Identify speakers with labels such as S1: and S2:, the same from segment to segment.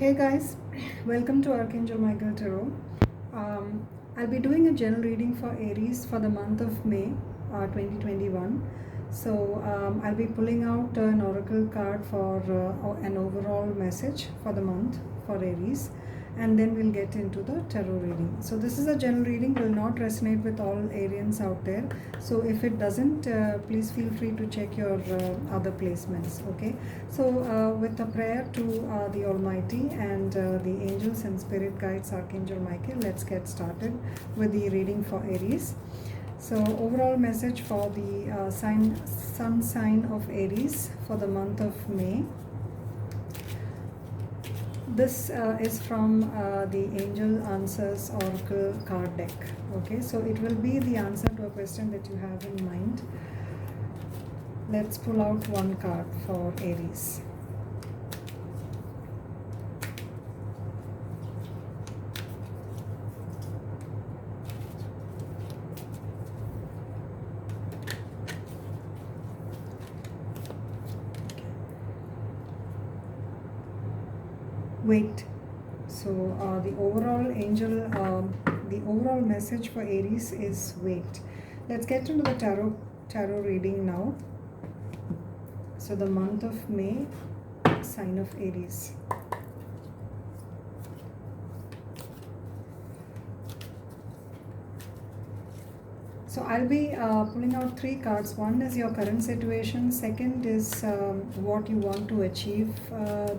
S1: Hey guys, welcome to Archangel Michael Tarot. I'll be doing a general reading for Aries for the month of May 2021. I'll be pulling out an oracle card for an overall message for the month for Aries, and then we'll get into the tarot reading. So this is a general reading, will not resonate with all Arians out there. So if it doesn't, please feel free to check your other placements. Okay. So with a prayer to the Almighty and the angels and spirit guides, Archangel Michael, let's get started with the reading for Aries. So overall message for the sun sign of Aries for the month of May. This is from the Angel Answers Oracle card deck. Okay, so it will be the answer to a question that you have in mind. Let's pull out one card for Aries. Wait. So the overall message for Aries is wait. Let's get into the tarot reading now. So the month of May, sign of Aries. So I'll be pulling out three cards. One is your current situation. Second is what you want to achieve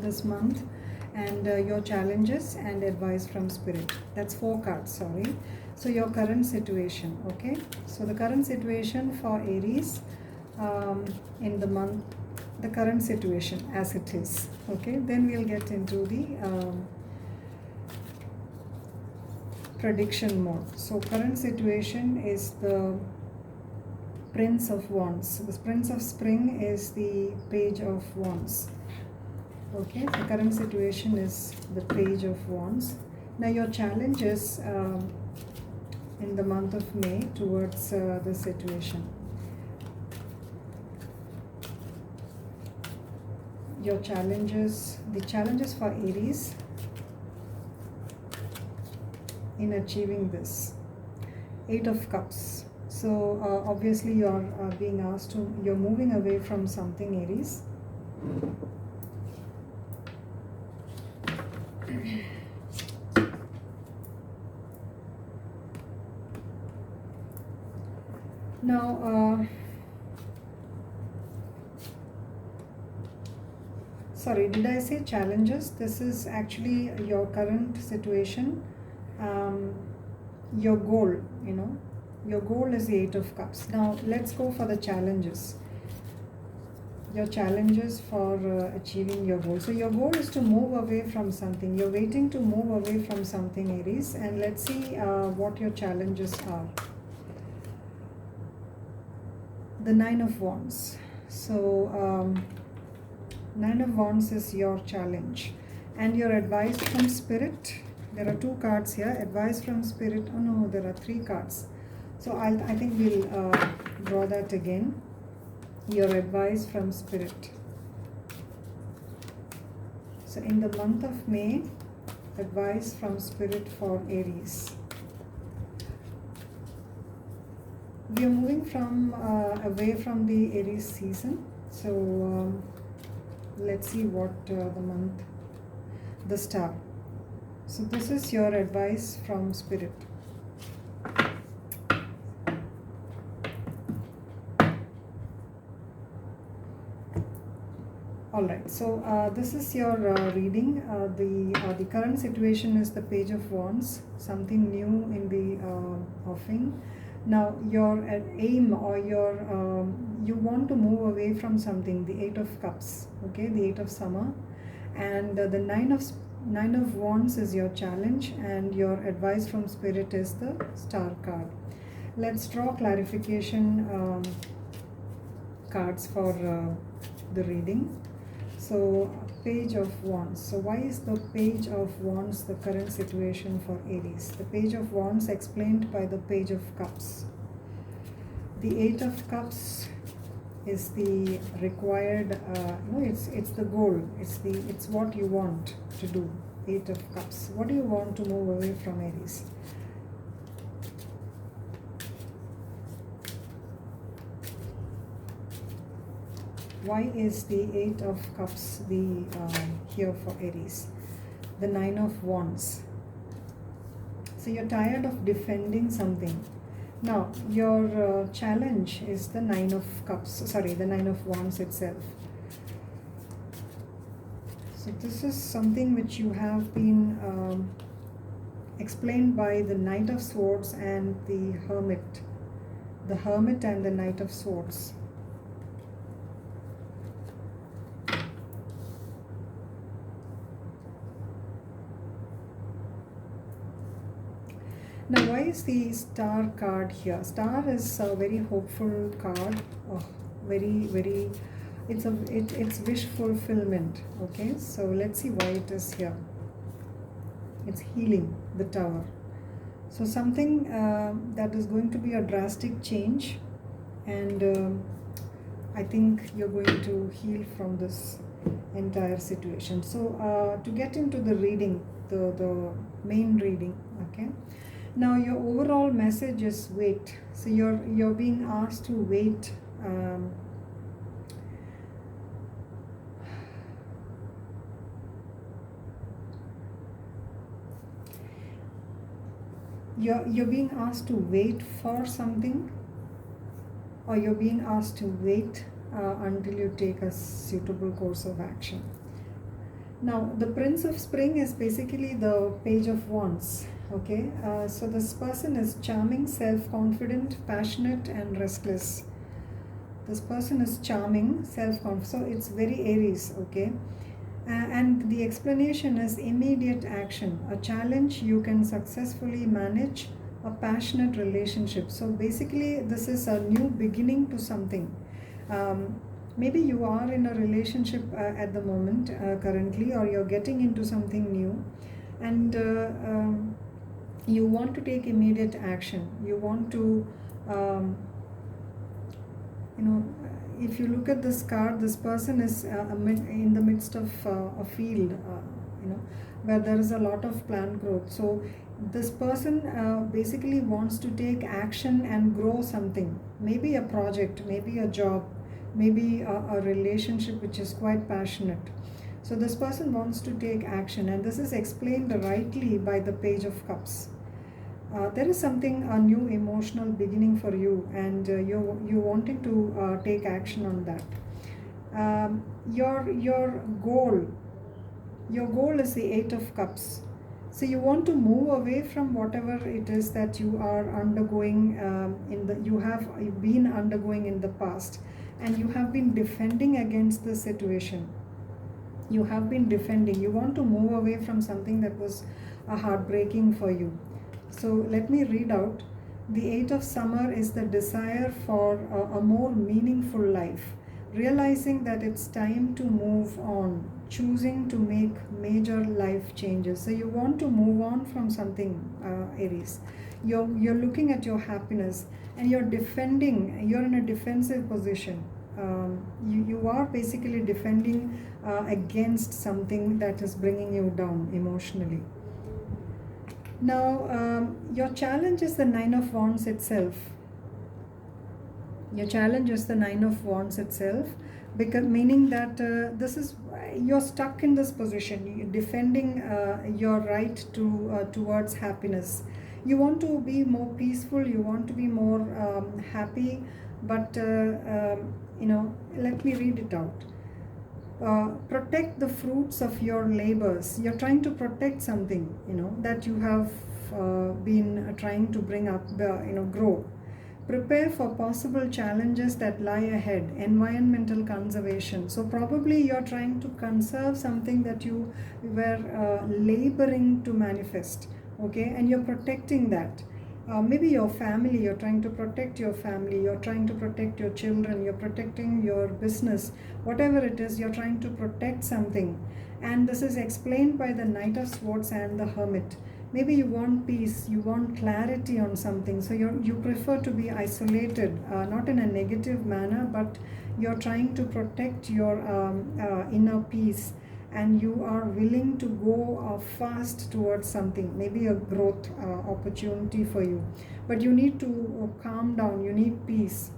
S1: this month, and your challenges and advice from spirit. That's four cards, sorry. So your current situation, okay? So the current situation for Aries in the month, the current situation as it is, okay? Then we'll get into the prediction mode. So current situation is the Prince of Wands. The Prince of Spring is the Page of Wands. Okay, the current situation is the Page of Wands. Now your challenges in the month of May towards the situation. Your challenges, the challenges for Aries in achieving this. Eight of Cups. So obviously you're being asked to, you're moving away from something, Aries. Now, sorry, did I say challenges? This is actually your current situation, your goal, you know. Your goal is the Eight of Cups. Now, let's go for the challenges. Your challenges for achieving your goal. So your goal is to move away from something. You're waiting to move away from something, Aries, and let's see what your challenges are. The Nine of Wands. So Nine of Wands is your challenge, and your advice from spirit. There are two cards here. Advice from spirit. Oh no, there are three cards. So I think we'll draw that again. Your advice from spirit. So in the month of May, advice from spirit for Aries. We are moving from away from the Aries season. So let's see what the star. So this is your advice from spirit. Alright, so this is your reading. The current situation is the Page of Wands, something new in the offing. Now your aim or your you want to move away from something, the Eight of Cups, okay, the Eight of Summer, and the Nine of Wands is your challenge, and your advice from spirit is the Star card. Let's draw clarification cards for the reading. So Page of Wands. So why is the Page of Wands the current situation for Aries? The Page of Wands explained by the Page of Cups. The Eight of Cups is the required, it's the goal. It's what you want to do. Eight of Cups. What do you want to move away from, Aries? Why is the Eight of Cups here for Aries? The Nine of Wands. So you're tired of defending something. Now your challenge is the Nine of Cups. Sorry, the Nine of Wands itself. So this is something which you have been explained by the Knight of Swords and the Hermit. The Hermit and the Knight of Swords. Now, why is the Star card here? Star is a very hopeful card. Oh, very. It's wish fulfillment. Okay, so let's see why it is here. It's healing, the Tower. So something that is going to be a drastic change, and I think you're going to heal from this entire situation. So to get into the reading, the main reading, okay. Now your overall message is wait. So you're being asked to wait. You're being asked to wait for something, or you're being asked to wait until you take a suitable course of action. Now the Prince of Spring is basically the Page of Wands. Okay, so this person is charming, self-confident, passionate and restless. This person is charming, self-confident, so it's very Aries, okay. And the explanation is immediate action, a challenge you can successfully manage, a passionate relationship. So basically this is a new beginning to something. Maybe you are in a relationship at the moment currently, or you're getting into something new, and you want to take immediate action. You want to, if you look at this card, this person is in the midst of a field, where there is a lot of plant growth. So this person basically wants to take action and grow something. Maybe a project, maybe a job, maybe a relationship which is quite passionate. So this person wants to take action, and this is explained rightly by the Page of Cups. There is something, a new emotional beginning for you, and you wanting to take action on that. Your goal is the Eight of Cups. So you want to move away from whatever it is that you are undergoing you have been undergoing in the past, and you have been defending against the situation. You have been defending. You want to move away from something that was heartbreaking for you. So let me read out. The Eight of Summer is the desire for a more meaningful life, realizing that it's time to move on, choosing to make major life changes. So you want to move on from something, Aries. You're looking at your happiness, and you're defending. You're in a defensive position. You are basically defending against something that is bringing you down emotionally. Now, your challenge is the Nine of Wands itself. Your challenge is the Nine of Wands itself, because meaning that you're stuck in this position. You're defending your right to towards happiness. You want to be more peaceful. You want to be more happy, but let me read it out. Protect the fruits of your labors. You're trying to protect something, that you have been trying to bring up, grow. Prepare for possible challenges that lie ahead. Environmental conservation. So probably you're trying to conserve something that you were laboring to manifest, okay, and you're protecting that. Maybe your family, you're trying to protect your family, you're trying to protect your children, you're protecting your business, whatever it is, you're trying to protect something. And this is explained by the Knight of Swords and the Hermit. Maybe you want peace, you want clarity on something, so you prefer to be isolated, not in a negative manner, but you're trying to protect your inner peace. and you are willing to go fast towards something, maybe a growth opportunity for you. But you need to calm down, you need peace,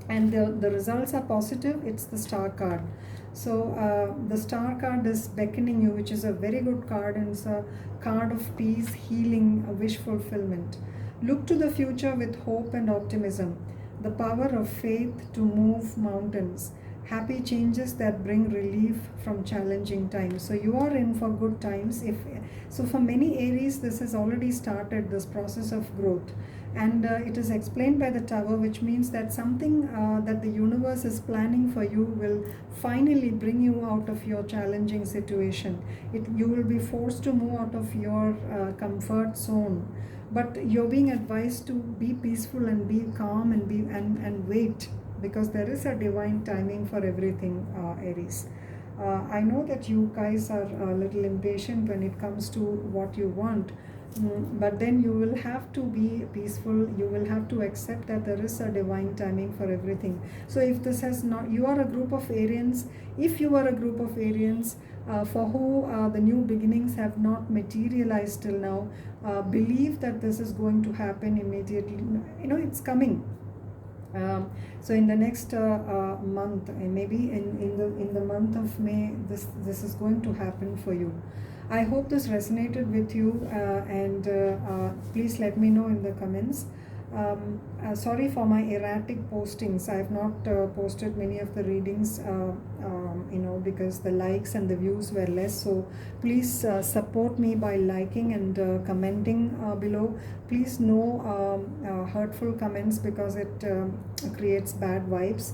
S1: and the results are positive. It's the star card. So the star card is beckoning you, which is a very good card, and it's a card of peace, healing, wish fulfillment. Look to the future with hope and optimism, the power of faith to move mountains, happy changes that bring relief from challenging times. So you are in for good times. If so, for many Aries, this has already started, this process of growth, and it is explained by the tower, which means that something that the universe is planning for you will finally bring you out of your challenging situation. You will be forced to move out of your comfort zone, but you're being advised to be peaceful and be calm and wait, because there is a divine timing for everything, Aries. I know that you guys are a little impatient when it comes to what you want, but then you will have to be peaceful. You will have to accept that there is a divine timing for everything. So if this has not, you are a group of Arians, if you are a group of Arians for who the new beginnings have not materialized till now, believe that this is going to happen immediately. You know, it's coming. So in the next month, and maybe in the month of May, this is going to happen for you. I hope this resonated with you, and please let me know in the comments. Sorry for my erratic postings. I have not posted many of the readings, because the likes and the views were less. So please support me by liking and commenting below. Please no hurtful comments, because it creates bad vibes.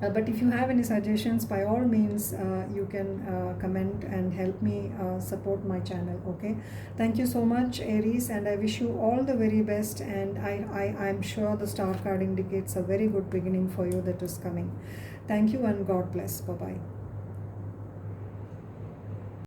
S1: But if you have any suggestions, by all means, you can comment and help me support my channel. Okay, thank you so much, Aries, and I wish you all the very best, and I'm sure the star card indicates a very good beginning for you that is coming. Thank you, and God bless. Bye bye.